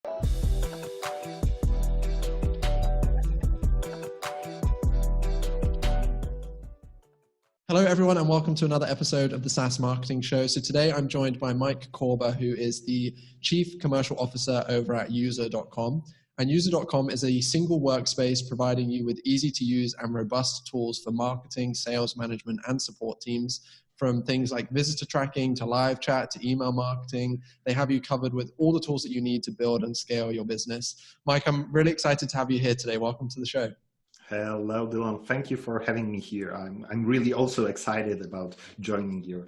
Hello, everyone, and welcome to another episode of the SaaS Marketing Show. So today I'm joined by Mike Korba, who is the Chief Commercial Officer over at User.com. And User.com is a single workspace providing you with easy-to-use and robust tools for marketing, sales management, and support teams, from things like visitor tracking to live chat to email marketing. They have you covered with all the tools that you need to build and scale your business. Mike, I'm really excited to have you here today. Welcome to the show. Hello, Dylan. Thank you for having me here. I'm really also excited about joining your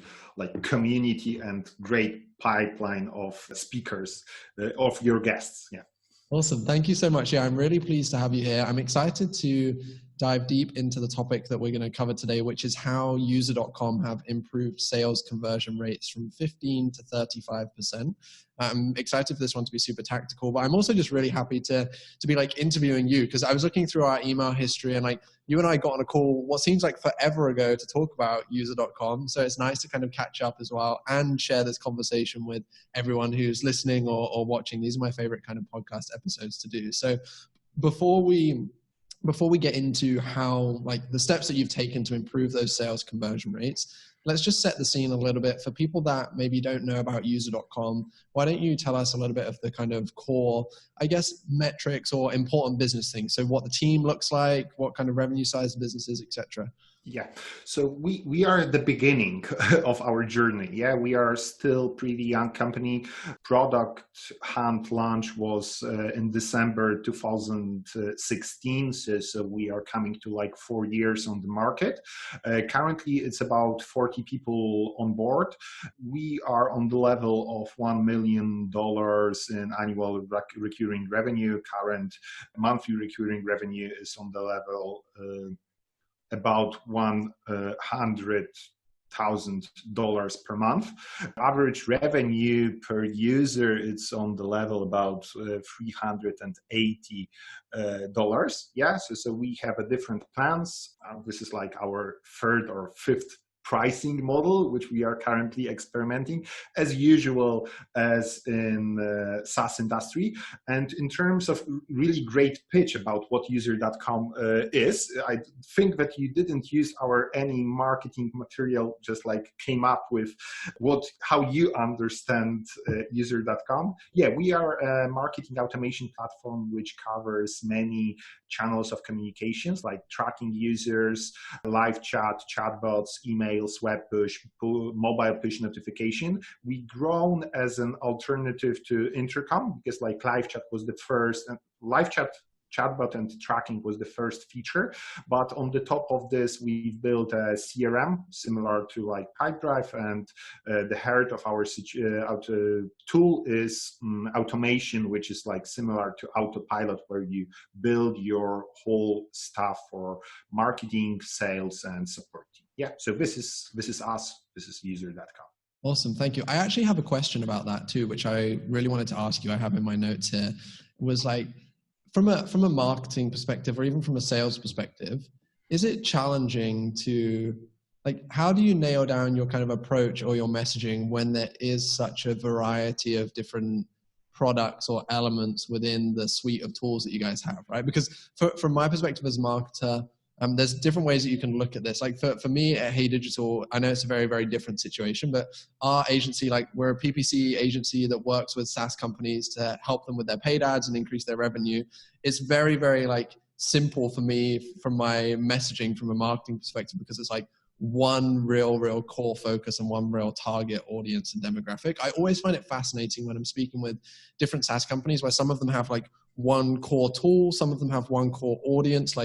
community and great pipeline of speakers, of your guests. Yeah. Awesome. Thank you so much. Yeah, I'm really pleased to have you here. I'm excited to dive deep into the topic that we're going to cover today, which is how User.com have improved sales conversion rates from 15 to 35%. I'm excited for this one to be super tactical, but I'm also just really happy to be interviewing you, because I was looking through our email history and you and I got on a call what seems like forever ago to talk about User.com. So it's nice to kind of catch up as well and share this conversation with everyone who's listening or watching. These are my favorite kind of podcast episodes to do. So before we get into how the steps that you've taken to improve those sales conversion rates, let's just set the scene a little bit for people that maybe don't know about User.com. Why don't you tell us a little bit of the kind of core, metrics or important business things? So what the team looks like, what kind of revenue size the business is, etc. Yeah, so we are at the beginning of our journey. Yeah, we are still pretty young company. Product hunt launch was in December 2016. So we are coming to 4 years on the market. Currently, it's about 40 people on board. We are on the level of $1 million in annual recurring revenue. Current monthly recurring revenue is on the level about $100,000 per month. Average revenue per user, it's on the level about $380. Yeah, so we have a different plans. This is our third or fifth pricing model, which we are currently experimenting, as usual, as in the SaaS industry. And in terms of really great pitch about what User.com is, I think that you didn't use any marketing material, just came up with how you understand User.com. Yeah, we are a marketing automation platform which covers many channels of communications, like tracking users, live chat, chatbots, emails, web push, mobile push notification. We grown as an alternative to intercom, because live chat was the first, and live chatbot and tracking was the first feature. But on the top of this, we've built a CRM similar to Pipedrive, and the heart of our tool is automation, which is similar to Autopilot, where you build your whole stuff for marketing, sales, and support. Yeah, so this is us. This is User.com. Awesome, thank you. I actually have a question about that too, which I really wanted to ask you. I have in my notes here. It was from a marketing perspective, or even from a sales perspective, is it challenging to how do you nail down your kind of approach or your messaging when there is such a variety of different products or elements within the suite of tools that you guys have, right? Because from my perspective as a marketer, there's different ways that you can look at this. For me at Hey Digital, I know it's a very, very different situation, but our agency, we're a PPC agency that works with SaaS companies to help them with their paid ads and increase their revenue. It's very, very simple for me from my messaging from a marketing perspective, because it's one real core focus and one real target audience and demographic. I always find it fascinating when I'm speaking with different SaaS companies, where some of them have one core tool, some of them have one core audience.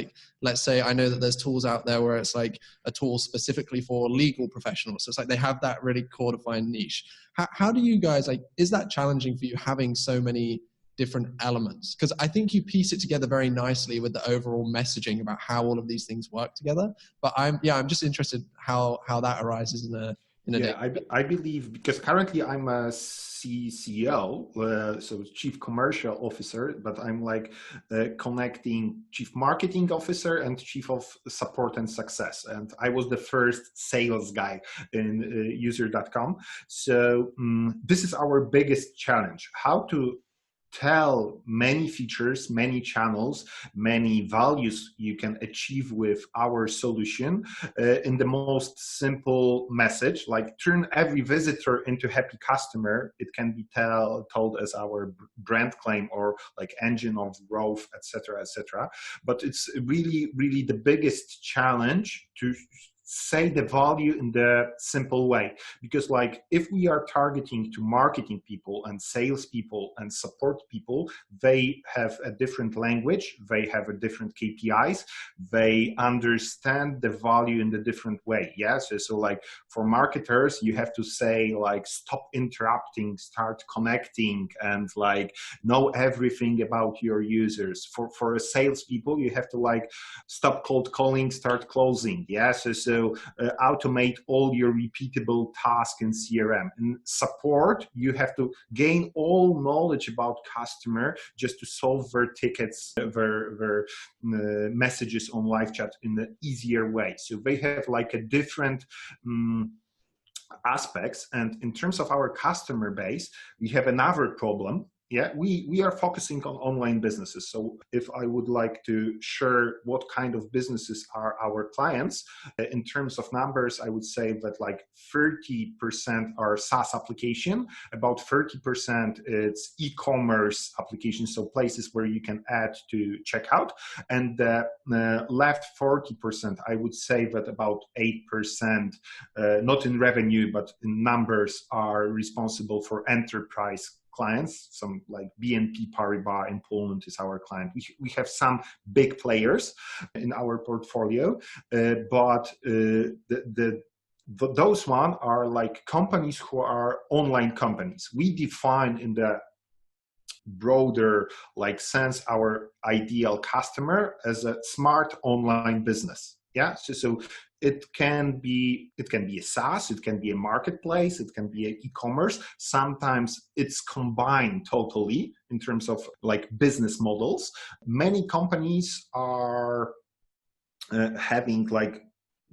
Let's say I know that there's tools out there where it's a tool specifically for legal professionals. So it's they have that really core defined niche. How do you guys, is that challenging for you having so many different elements? Because I think you piece it together very nicely with the overall messaging about how all of these things work together. But I'm just interested how that arises in a I believe, because currently I'm a CCO, so Chief Commercial Officer, but I'm connecting Chief Marketing Officer and Chief of Support and Success. And I was the first sales guy in User.com. So this is our biggest challenge, how to tell many features, many channels, many values you can achieve with our solution in the most simple message, like turn every visitor into happy customer. It can be told as our brand claim or like engine of growth, etc., etc. But it's really, really the biggest challenge to say the value in the simple way, because like if we are targeting to marketing people and sales people and support people, they have a different language, they have a different KPIs, they understand the value in the different way. Yeah, so like for marketers you have to say like stop interrupting, start connecting, and like know everything about your users. For a sales people you have to like stop cold calling, start closing. Yeah, so automate all your repeatable tasks in CRM. In support, you have to gain all knowledge about customer just to solve their tickets, their messages on live chat in an easier way. So they have like a different aspects. And in terms of our customer base, we have another problem. Yeah, we are focusing on online businesses. So if I would like to share what kind of businesses are our clients, in terms of numbers, I would say that like 30% are SaaS application, about 30% it's e-commerce applications, so places where you can add to checkout, and the left 40%, I would say that about 8%, not in revenue, but in numbers, are responsible for enterprise clients. Some like BNP Paribas in Poland is our client. We have some big players in our portfolio, but those one are like companies who are online companies. We define in the broader like sense our ideal customer as a smart online business. Yeah, so it can be a SaaS, it can be a marketplace, it can be an e-commerce. Sometimes it's combined totally in terms of like business models. Many companies are having like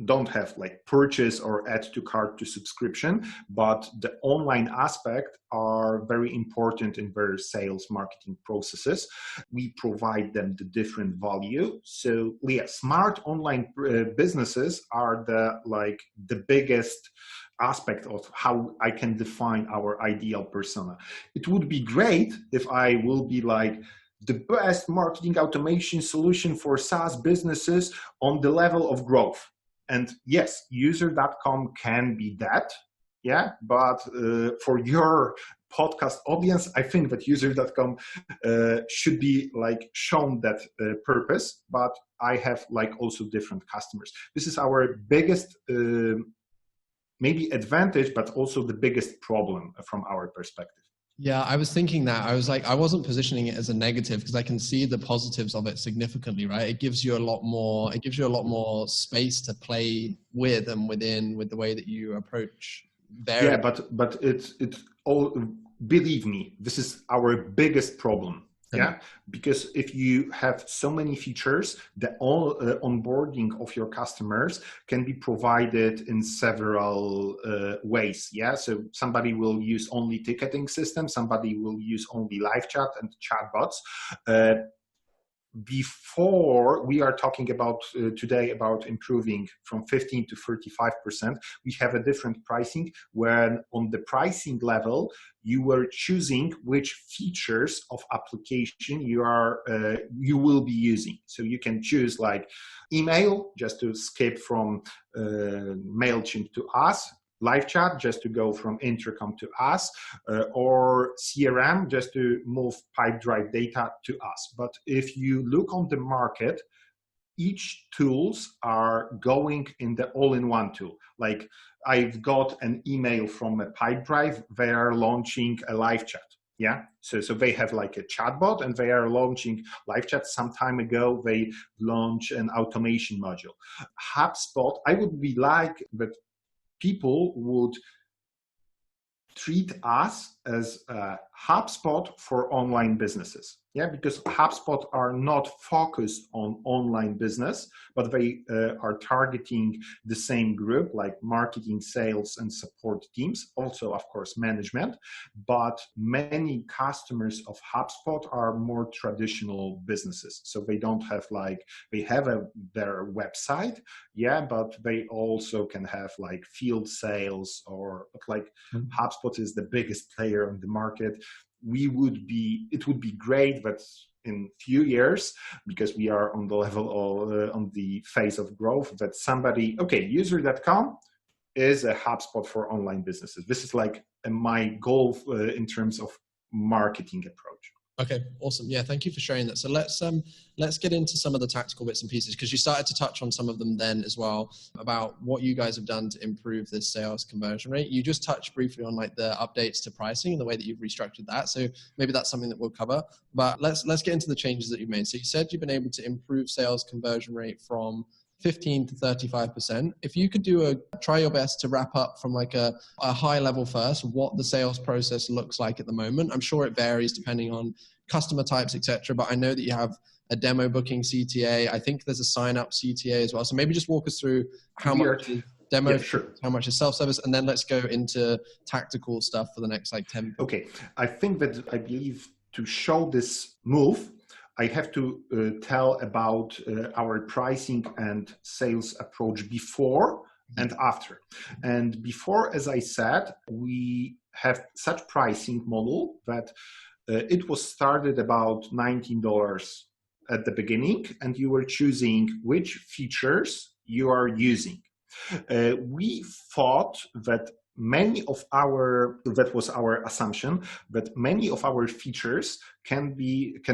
don't have like purchase or add to cart to subscription, but the online aspect are very important in their sales marketing processes. We provide them the different value. So yeah, smart online businesses are the biggest aspect of how I can define our ideal persona. It would be great if I will be like the best marketing automation solution for SaaS businesses on the level of growth. And yes, user.com can be that, yeah, but for your podcast audience, I think that user.com should be like shown that purpose, but I have like also different customers. This is our biggest maybe advantage, but also the biggest problem from our perspective. Yeah, I was thinking that. I was like, I wasn't positioning it as a negative because I can see the positives of it significantly, right? It gives you a lot more space to play with and within with the way that you approach various. Yeah, but it's all, believe me, this is our biggest problem. Yeah, because if you have so many features, the onboarding of your customers can be provided in several ways. Yeah, so somebody will use only ticketing system, somebody will use only live chat and chatbots. Before we are talking about today about improving from 15 to 35%, we have a different pricing when on the pricing level, you were choosing which features of application you will be using. So you can choose like email just to skip from MailChimp to us, live chat just to go from Intercom to us, or CRM just to move Pipedrive data to us. But if you look on the market, each tools are going in the all-in-one tool. Like I've got an email from a Pipedrive, they are launching a live chat. Yeah, so they have like a chatbot and they are launching live chat. Some time ago, they launched an automation module. HubSpot, I would be like that people would treat us as a HubSpot for online businesses. Yeah, because HubSpot are not focused on online business, but they are targeting the same group, like marketing, sales, and support teams. Also, of course, management. But many customers of HubSpot are more traditional businesses. So they don't have they have their website, yeah, but they also can have like field sales HubSpot is the biggest player on the market. It would be great that in few years, because we are on the level of on the phase of growth, that somebody, user.com is a HubSpot for online businesses. This is like my goal in terms of marketing approach. Okay, awesome. Yeah, thank you for sharing that. So let's get into some of the tactical bits and pieces, because you started to touch on some of them then as well, about what you guys have done to improve this sales conversion rate. You just touched briefly on like the updates to pricing and the way that you've restructured that. So maybe that's something that we'll cover. But let's get into the changes that you've made. So you said you've been able to improve sales conversion rate from 15 to 35%. If you could try your best to wrap up from like a high level first, what the sales process looks like at the moment. I'm sure it varies depending on customer types, etc. But I know that you have a demo booking CTA. I think there's a sign up CTA as well. So maybe just walk us through how much is demo, yeah, sure, how much is self-service, and then let's go into tactical stuff for the next like 10. Okay, I believe to show this move, I have to tell about our pricing and sales approach before and after. And before, as I said, we have such pricing model that it was started about $19 at the beginning, and you were choosing which features you are using. We thought that that was our assumption, that many of our features can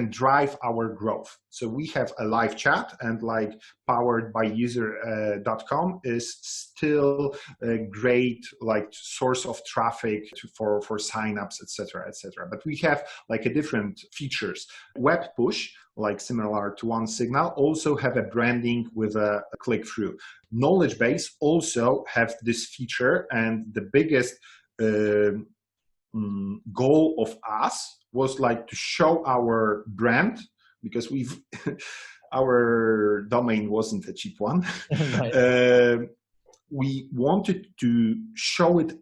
drive our growth. So we have a live chat, and like powered by user.com is still a great like source of traffic for signups, etc., etc. But we have like a different features. Web push, like similar to OneSignal, also have a branding with a click-through. Knowledge base also have this feature, and the biggest goal of us was like to show our brand, because our domain wasn't a cheap one. We wanted to show it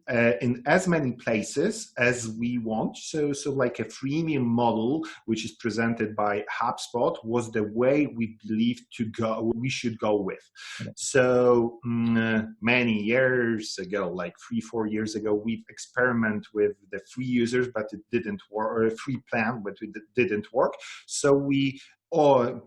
in as many places as we want. So like a freemium model, which is presented by HubSpot, was the way we believed we should go with. Okay. So many years ago, like 3-4 years ago, we've experimented with the free users, but it didn't work, or a free plan, but it didn't work. So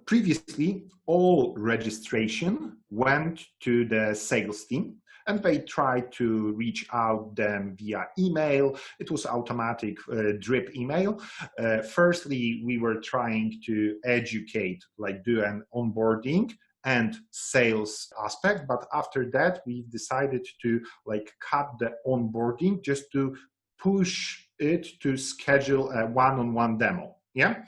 previously, all registration went to the sales team, and they tried to reach out them via email. It was automatic drip email. Firstly, we were trying to educate, like do an onboarding and sales aspect, but after that, we decided to like cut the onboarding just to push it to schedule a one-on-one demo. Yeah.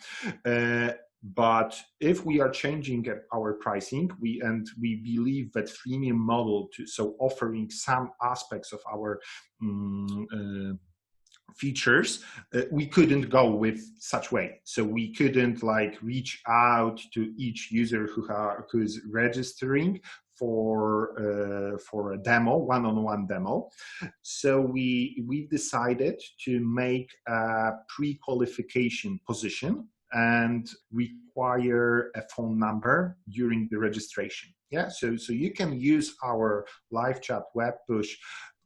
But if we are changing our pricing, we believe that freemium model, so offering some aspects of our features, we couldn't go with such way. So we couldn't like reach out to each user who's registering for a demo, one-on-one demo. So we decided to make a pre-qualification position and require a phone number during the registration. Yeah, so you can use our live chat, web push,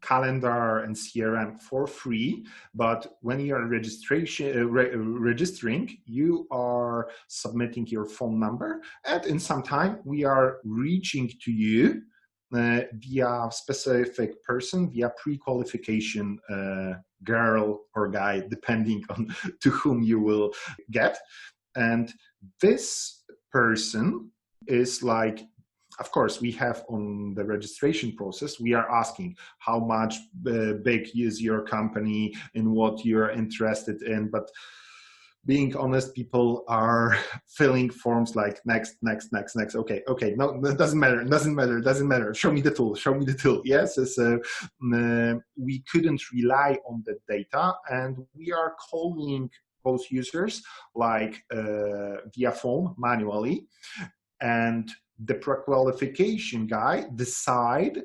calendar, and CRM for free, but when you are registering, you are submitting your phone number, and in some time we are reaching to you via specific person, via pre-qualification girl or guy, depending on to whom you will get. And this person is like, of course, we have on the registration process, we are asking how much big is your company, in what you're interested in, but being honest, people are filling forms like next. Okay. No, that doesn't matter. Show me the tool. Yes. So we couldn't rely on the data, and we are calling those users like via phone manually, and the pre-qualification guy decide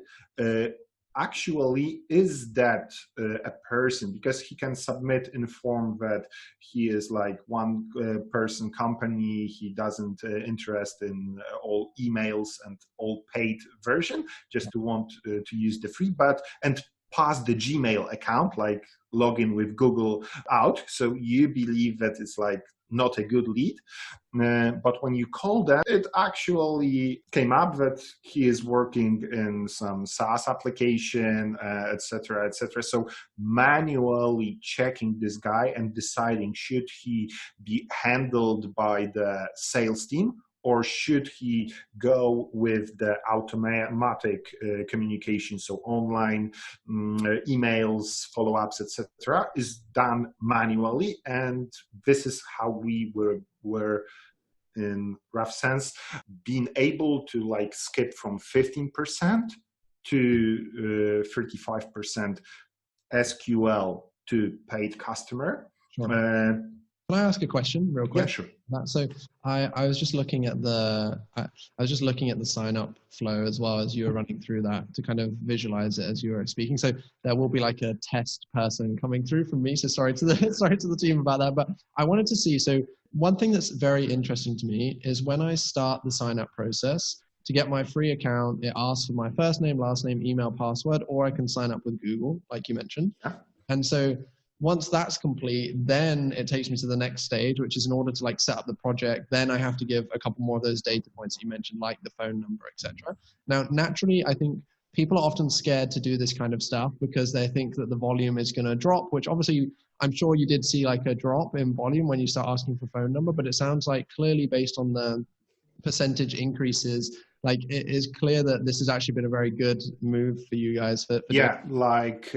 actually is that a person, because he can submit in form that he is like one person company, he doesn't interest in all emails and all paid version, just to want to use the free, and pass the Gmail account, like login with Google out. So you believe that it's like not a good lead. But when you call them, it actually came up that he is working in some SaaS application, etc., etc. So manually checking this guy and deciding should he be handled by the sales team, or should he go with the automatic communication, so online emails, follow-ups, etc., is done manually. And this is how we were in rough sense being able to like skip from 15% to 35% SQL to paid customer. Sure. Can I ask a question real quick? Yeah, sure. So I was just looking at the sign up flow as well as you were running through that to kind of visualize it as you were speaking. So there will be like a test person coming through from me. So sorry to the team about that, but I wanted to see. So one thing that's very interesting to me is when I start the sign up process to get my free account, it asks for my first name, last name, email, password, or I can sign up with Google, like you mentioned. Yeah. And so once that's complete, then it takes me to the next stage, which is in order to like set up the project. Then I have to give a couple more of those data points that you mentioned, like the phone number, etc. Now, naturally, I think people are often scared to do this kind of stuff because they think that the volume is going to drop, which obviously I'm sure you did see like a drop in volume when you start asking for phone number, but it sounds like clearly based on the percentage increases, like it is clear that this has actually been a very good move for you guys. Like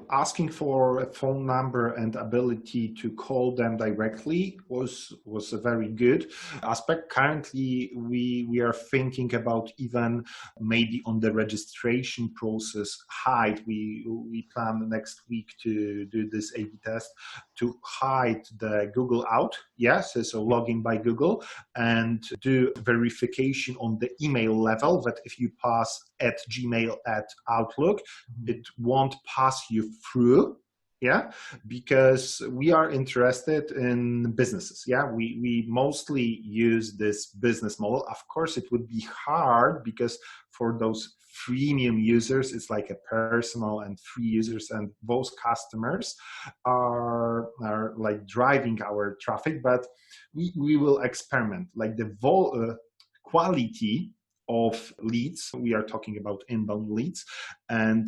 asking for a phone number and ability to call them directly was a very good aspect. Currently, we are thinking about even maybe on the registration process hide. We plan next week to do this A/B test to hide the Google out. Yes, so login by Google and do verification on the email level that if you pass at Gmail at Outlook, it won't pass you through. Yeah, because we are interested in businesses. Yeah, we mostly use this business model. Of course, it would be hard because for those freemium users, it's like a personal and free users, and those customers are like driving our traffic. But we will experiment like the quality of leads. We are talking about inbound leads, and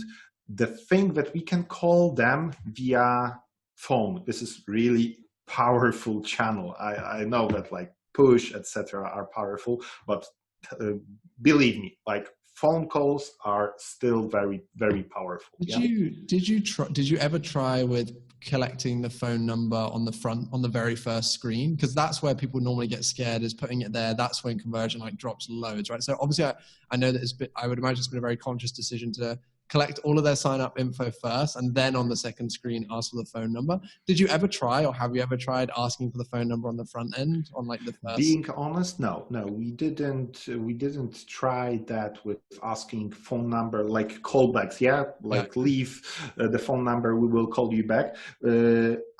the thing that we can call them via phone. This is really powerful channel. I know that like push, etc. are powerful, but believe me, like phone calls are still very, very powerful. Did you ever try with collecting the phone number on the very first screen? Because that's where people normally get scared, is putting it there. That's when conversion like drops loads, right? So obviously I know that I would imagine it's been a very conscious decision to collect all of their sign up info first and then on the second screen ask for the phone number. Did you ever try, or have you ever tried asking for the phone number on the front end on like the first? Being honest, no, we didn't try that with asking phone number, like callbacks. Leave the phone number, we will call you back.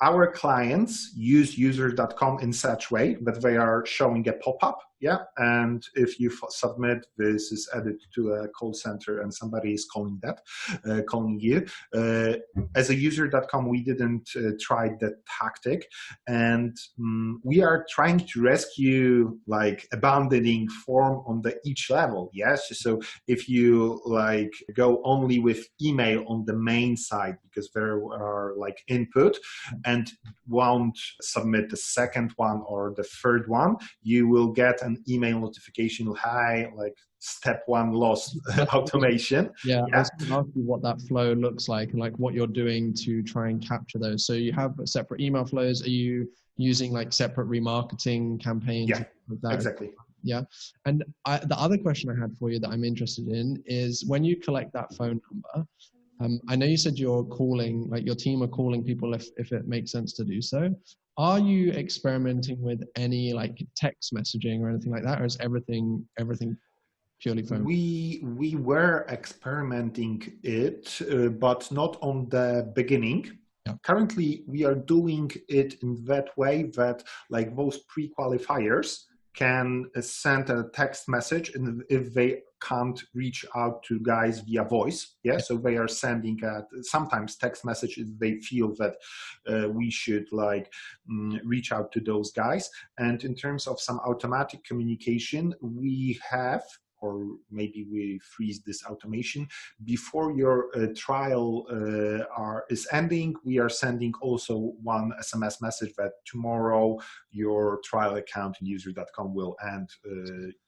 Our clients use users.com in such way that they are showing a pop-up. Yeah, and if you submit, this is added to a call center and somebody is calling you. As a user.com, we didn't try that tactic, and we are trying to rescue like abandoning form on the each level. Yes, so if you like go only with email on the main side because there are like input and won't submit the second one or the third one, you will get an email notification, hi, like step one lost automation. Yeah, I was going to ask you what that flow looks like and like what you're doing to try and capture those. So you have separate email flows. Are you using like separate remarketing campaigns. Yeah, like that. exactly. Yeah. And the other question I had for you that I'm interested in is when you collect that phone number, I know you said you're calling, like your team are calling people if it makes sense to do so. Are you experimenting with any like text messaging or anything like that? Or is everything purely phone? We were experimenting it, but not on the beginning. Yeah. Currently, we are doing it in that way that like those pre-qualifiers can send a text message, and if they can't reach out to guys via voice, so they are sending sometimes text messages. They feel that we should like reach out to those guys. And in terms of some automatic communication, we have, or maybe we freeze this automation before your trial is ending. We are sending also one SMS message that tomorrow your trial account in user.com will end,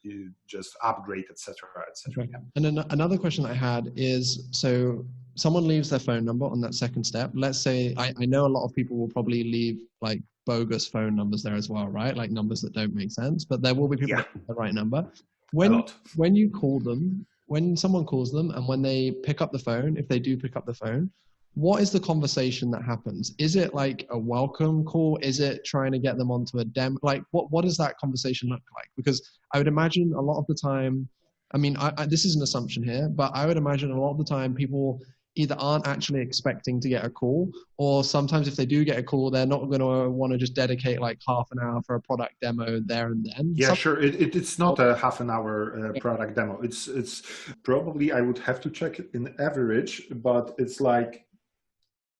you just upgrade, etc., etc. Right. And then another question I had is, so someone leaves their phone number on that second step. Let's say, I know a lot of people will probably leave like bogus phone numbers there as well, right? Like numbers that don't make sense, but there will be people that have the right number. When you call them, when someone calls them and when they pick up the phone, if they do pick up the phone, what is the conversation that happens? Is it like a welcome call? Is it trying to get them onto a demo? Like what does that conversation look like? Because I would imagine a lot of the time, I mean, this is an assumption here, but I would imagine a lot of the time people either aren't actually expecting to get a call, or sometimes if they do get a call, they're not going to want to just dedicate like half an hour for a product demo there and then. Yeah, sure. It's not a half an hour product demo. It's probably, I would have to check it in average, but it's like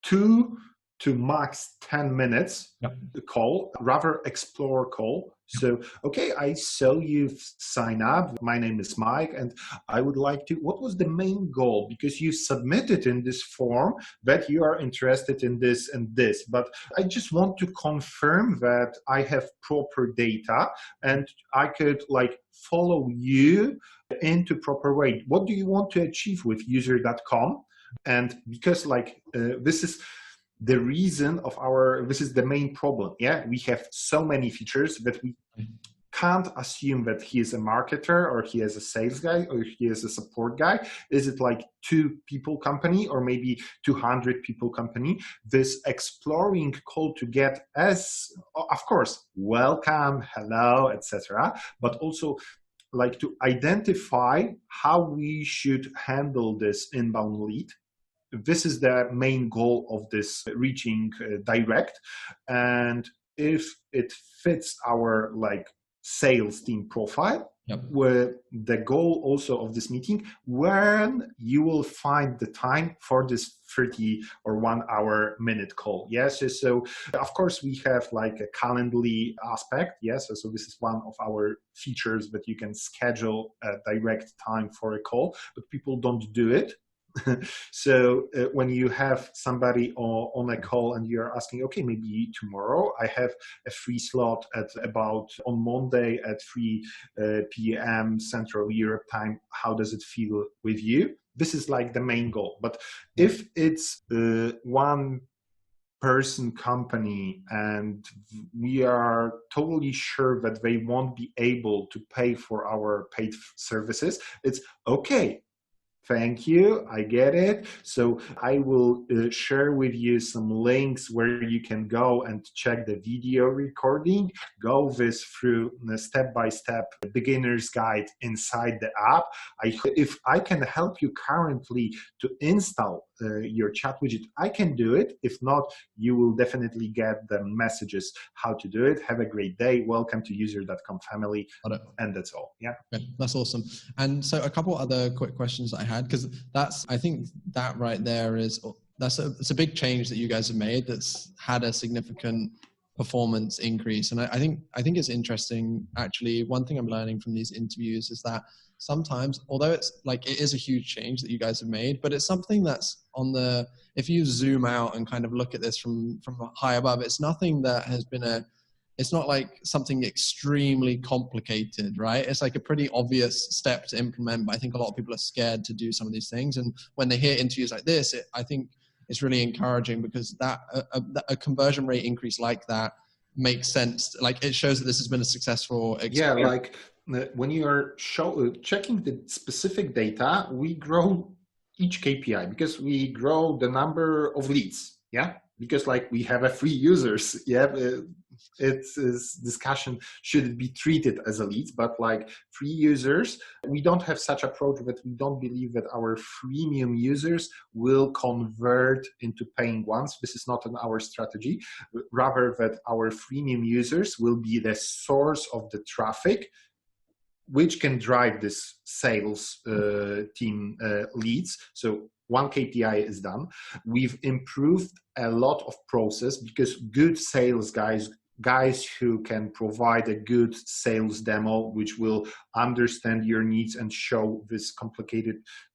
2 to max 10 minutes call, rather explore call. So, okay, I saw you sign up. My name is Mike, and I would like to, what was the main goal? Because you submitted in this form that you are interested in this and this, but I just want to confirm that I have proper data and I could like follow you into proper way. What do you want to achieve with user.com? And because like this is the reason of this is the main problem. Yeah, we have so many features that we can't assume that he is a marketer or he is a sales guy or he is a support guy. Is it like 2 people company or maybe 200 people company? This exploring call to get as, of course, welcome, hello, etc., but also like to identify how we should handle this inbound lead. This is the main goal of this reaching direct. And if it fits our like sales team profile, where the goal also of this meeting, when you will find the time for this 30 or 1 hour minute call. Yes. So of course we have like a Calendly aspect. Yes. So this is one of our features that you can schedule a direct time for a call, but people don't do it. So when you have somebody on a call and you're asking, okay, maybe tomorrow I have a free slot at about on Monday at 3 p.m. Central Europe time. How does it feel with you? This is like the main goal. But if it's one person company and we are totally sure that they won't be able to pay for our paid services, it's okay. Thank you. I get it. So I will share with you some links where you can go and check the video recording. Go this through the step-by-step beginner's guide inside the app. If I can help you currently to install your chat widget, I can do it. If not, you will definitely get the messages how to do it. Have a great day. Welcome to user.com family. And that's all. Yeah. Okay, that's awesome. And so a couple other quick questions that I had, because I think that right there it's a big change that you guys have made that's had a significant performance increase. And I think it's interesting, actually. One thing I'm learning from these interviews is that sometimes, although it's like, it is a huge change that you guys have made, but it's something that's if you zoom out and kind of look at this from high above, it's nothing that has been it's not like something extremely complicated, right? It's like a pretty obvious step to implement, but I think a lot of people are scared to do some of these things. And when they hear interviews like this, I think it's really encouraging, because that a conversion rate increase like that makes sense. Like it shows that this has been a successful experience. Yeah, like when you are checking the specific data, we grow each KPI because we grow the number of leads. Yeah, because like we have a free users. Yeah, it's discussion should it be treated as a lead, but like free users, we don't have such approach that we don't believe that our freemium users will convert into paying ones. This is not in our strategy. Rather that our freemium users will be the source of the traffic which can drive this sales team leads. So one KPI is done. We've improved a lot of process because good sales guys who can provide a good sales demo, which will understand your needs and show this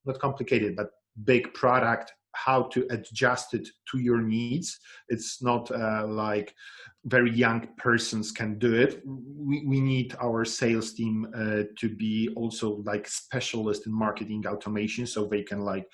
not complicated, but big product, how to adjust it to your needs. It's not like very young persons can do it. We need our sales team to be also like specialists in marketing automation, so they can like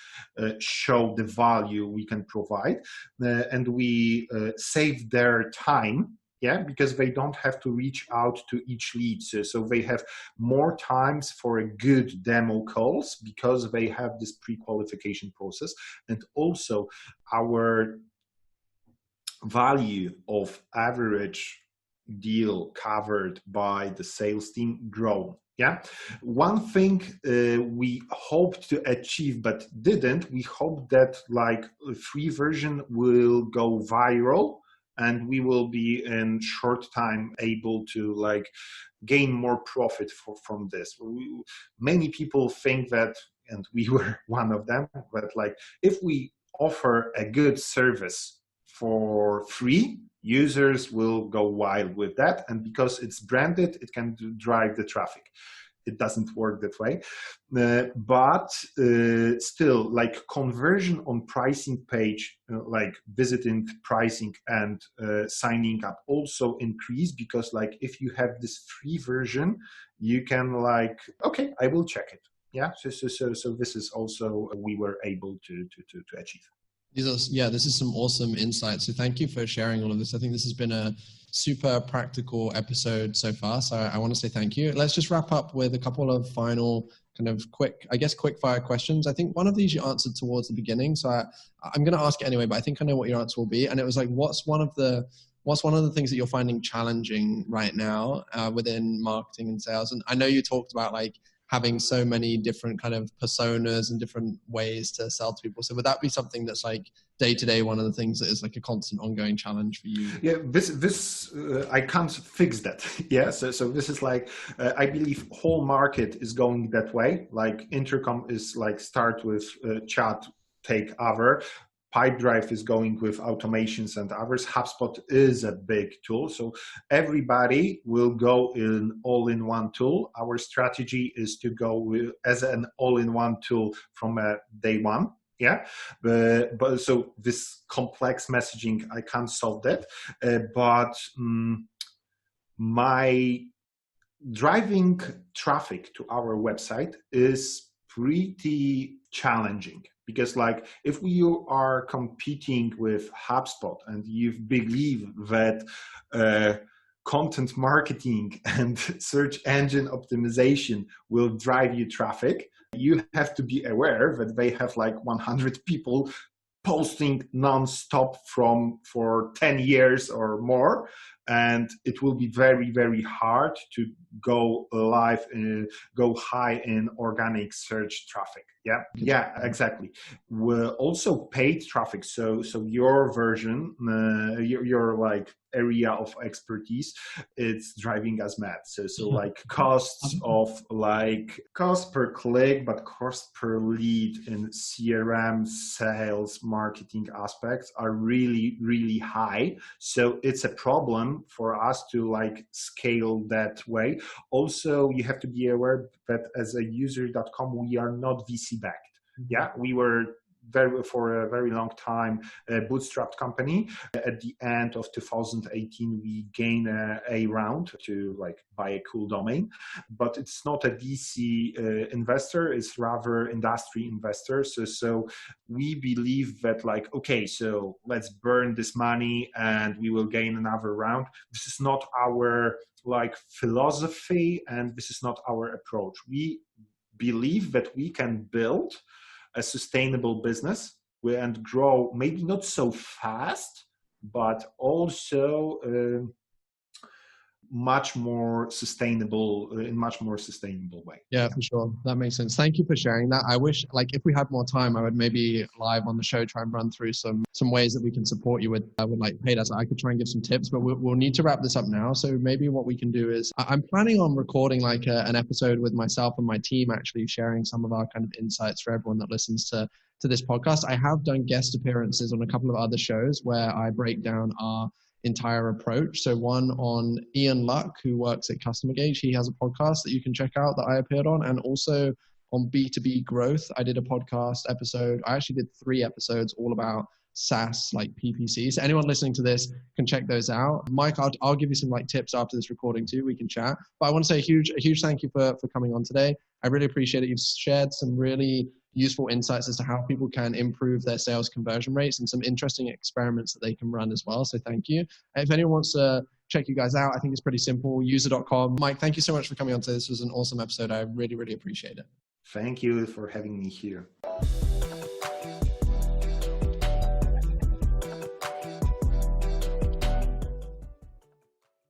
show the value we can provide, and we save their time. Yeah, because they don't have to reach out to each lead. So they have more times for a good demo calls because they have this pre-qualification process. And also our value of average deal covered by the sales team grown. Yeah, one thing we hoped to achieve but didn't, we hope that like a free version will go viral and we will be in short time able to like gain more profit from this. Many people think that, and we were one of them, but like if we offer a good service for free, users will go wild with that, and because it's branded, it can drive the traffic. It doesn't work that way, but still, like conversion on pricing page, like visiting pricing and signing up also increase, because like if you have this free version, you can like, okay, I will check it. Yeah, so this is also we were able to achieve. This is some awesome insights. So thank you for sharing all of this. I think this has been a super practical episode so far. So I want to say thank you. Let's just wrap up with a couple of final kind of quick fire questions. I think one of these you answered towards the beginning. So I'm going to ask it anyway, but I think I know what your answer will be. And it was like, what's one of the things that you're finding challenging right now within marketing and sales? And I know you talked about like having so many different kind of personas and different ways to sell to people. So would that be something that's like day to day, one of the things that is like a constant ongoing challenge for you? Yeah, this I can't fix that. Yeah, so this is like, I believe whole market is going that way. Like Intercom is like start with chat, take over. Pipedrive is going with automations and others. HubSpot is a big tool. So everybody will go in all-in-one tool. Our strategy is to go with as an all-in-one tool from day one. Yeah, but so this complex messaging, I can't solve that. But my driving traffic to our website is pretty challenging. Because like if you are competing with HubSpot and you believe that content marketing and search engine optimization will drive you traffic, you have to be aware that they have like 100 people posting non-stop for 10 years or more, and it will be very, very hard to go live and go high in organic search traffic. Yeah, exactly. We're also paid traffic. So your version, your like area of expertise, it's driving us mad. So like costs of like cost per click, but cost per lead in CRM, sales, marketing aspects are really, really high. So it's a problem for us to like scale that way. Also, you have to be aware that as a user.com, we are not VC backed. Yeah, we were for a very long time a bootstrapped company. At the end of 2018, we gained a round to like buy a cool domain, but it's not a VC investor, it's rather industry investors. So we believe that like, okay, so let's burn this money and we will gain another round. This is not our like philosophy, and this is not our approach. We believe that we can build a sustainable business and grow, maybe not so fast, but also much more sustainable way. Yeah, for sure. That makes sense. Thank you for sharing that. I wish, like, if we had more time, I would maybe live on the show try and run through some ways that we can support you with like paid ads. I could try and give some tips, but we'll need to wrap this up now. So maybe what we can do is I'm planning on recording like an episode with myself and my team, actually sharing some of our kind of insights for everyone that listens to this podcast. I have done guest appearances on a couple of other shows where I break down our entire approach. So one on Ian Luck, who works at Customer Gauge. He has a podcast that you can check out that I appeared on. And also on B2B growth, I did a podcast episode. I actually did 3 episodes all about SaaS, like PPC. So anyone listening to this can check those out. Mike, I'll give you some like tips after this recording too. We can chat. But I want to say a huge thank you for coming on today. I really appreciate it. You've shared some really useful insights as to how people can improve their sales conversion rates and some interesting experiments that they can run as well. So thank you. If anyone wants to check you guys out, I think it's pretty simple, user.com. Mike, thank you so much for coming on today. This was an awesome episode. I really, really appreciate it. Thank you for having me here.